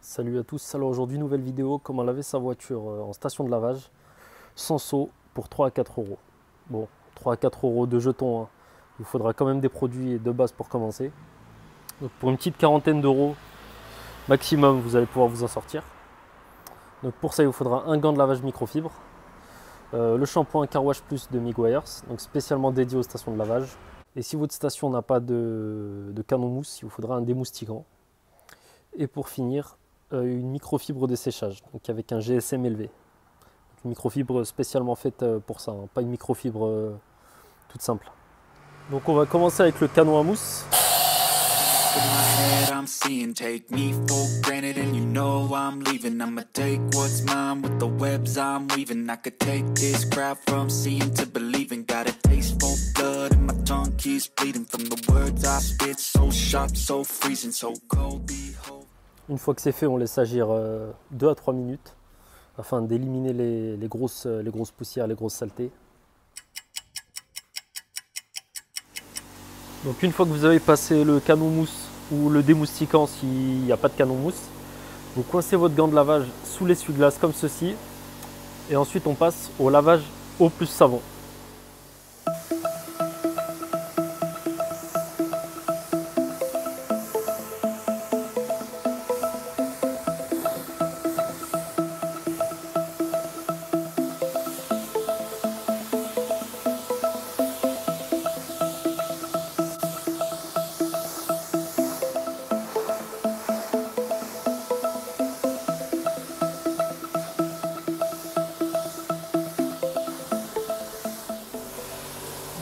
Salut à tous, alors aujourd'hui nouvelle vidéo, comment laver sa voiture en station de lavage sans seau pour 3 à 4 euros. Bon, 3 à 4 euros de jetons, hein. Il vous faudra quand même des produits de base pour commencer. Donc pour une petite quarantaine d'euros maximum, vous allez pouvoir vous en sortir. Donc pour ça, il vous faudra un gant de lavage microfibre, le shampoing Car Wash Plus de Meguiar's, donc spécialement dédié aux stations de lavage. Et si votre station n'a pas de canon mousse, il vous faudra un démoustigant. Et pour finir, une microfibre de séchage, donc avec un GSM élevé. Une microfibre spécialement faite pour ça, hein, pas une microfibre toute simple. Donc on va commencer avec le canon à mousse. Une fois que c'est fait, on laisse agir 2 à 3 minutes afin d'éliminer les grosses poussières, les grosses saletés. Donc une fois que vous avez passé le canon mousse ou le démoustiquant s'il n'y a pas de canon mousse, vous coincez votre gant de lavage sous l'essuie-glace comme ceci et ensuite on passe au lavage eau plus savon.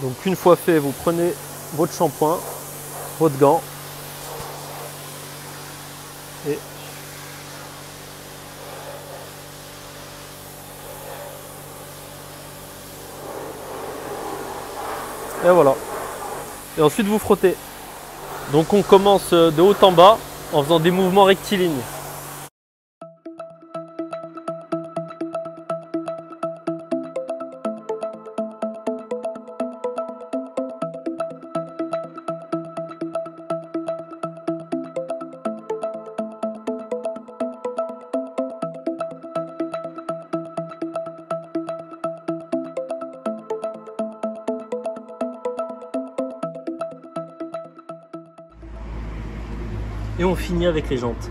Donc une fois fait, vous prenez votre shampoing, votre gant et voilà. Et ensuite vous frottez. Donc on commence de haut en bas en faisant des mouvements rectilignes. Et on finit avec les jantes.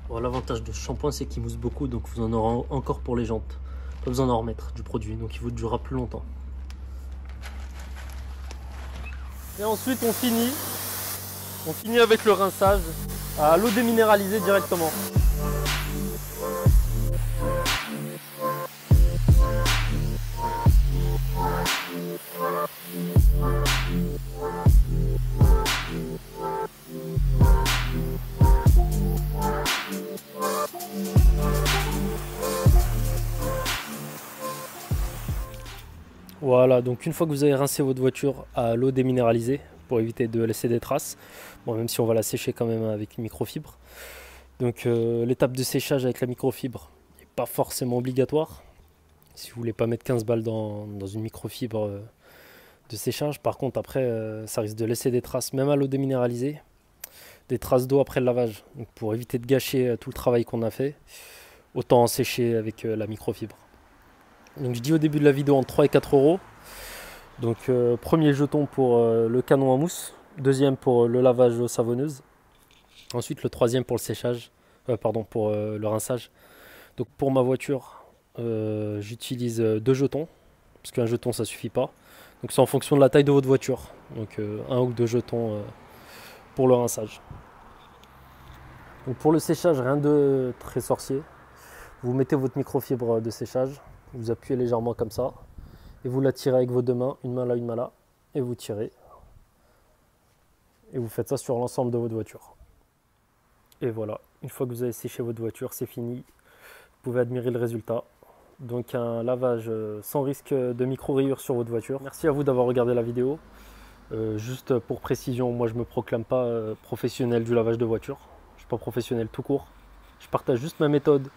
Bon, l'avantage de ce shampoing, c'est qu'il mousse beaucoup, donc vous en aurez encore pour les jantes. Pas besoin d'en remettre du produit, donc il vous durera plus longtemps. Et ensuite on finit avec le rinçage à l'eau déminéralisée directement. Voilà, donc une fois que vous avez rincé votre voiture à l'eau déminéralisée, pour éviter de laisser des traces, bon, même si on va la sécher quand même avec une microfibre. Donc l'étape de séchage avec la microfibre n'est pas forcément obligatoire. Si vous voulez pas mettre 15 balles dans une microfibre de séchage, par contre après ça risque de laisser des traces, même à l'eau déminéralisée, des traces d'eau après le lavage. Donc pour éviter de gâcher tout le travail qu'on a fait, autant en sécher avec la microfibre. Donc je dis au début de la vidéo entre 3 et 4 euros. Donc premier jeton pour le canon à mousse, deuxième pour le lavage eau savonneuse, ensuite le troisième pour le séchage, pour le rinçage. Donc pour ma voiture, j'utilise 2 jetons, parce qu'un jeton ça suffit pas. Donc c'est en fonction de la taille de votre voiture, donc 1 ou 2 jetons pour le rinçage. Donc pour le séchage, rien de très sorcier. Vous mettez votre microfibre de séchage, vous appuyez légèrement comme ça, et vous la tirez avec vos 2 mains, une main là, une main là, et vous tirez. Et vous faites ça sur l'ensemble de votre voiture. Et voilà, une fois que vous avez séché votre voiture, c'est fini. Vous pouvez admirer le résultat. Donc un lavage sans risque de micro-rayures sur votre voiture. Merci à vous d'avoir regardé la vidéo. Juste pour précision, moi je me proclame pas professionnel du lavage de voiture. Je suis pas professionnel tout court. Je partage juste ma méthode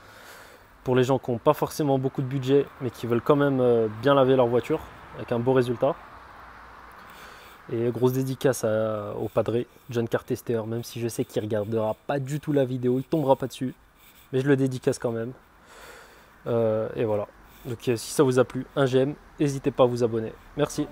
pour les gens qui n'ont pas forcément beaucoup de budget, mais qui veulent quand même bien laver leur voiture avec un beau résultat. Et grosse dédicace au padré, John Cartester, même si je sais qu'il ne regardera pas du tout la vidéo, il ne tombera pas dessus. Mais je le dédicace quand même. Et voilà. Donc si ça vous a plu, un j'aime, n'hésitez pas à vous abonner. Merci.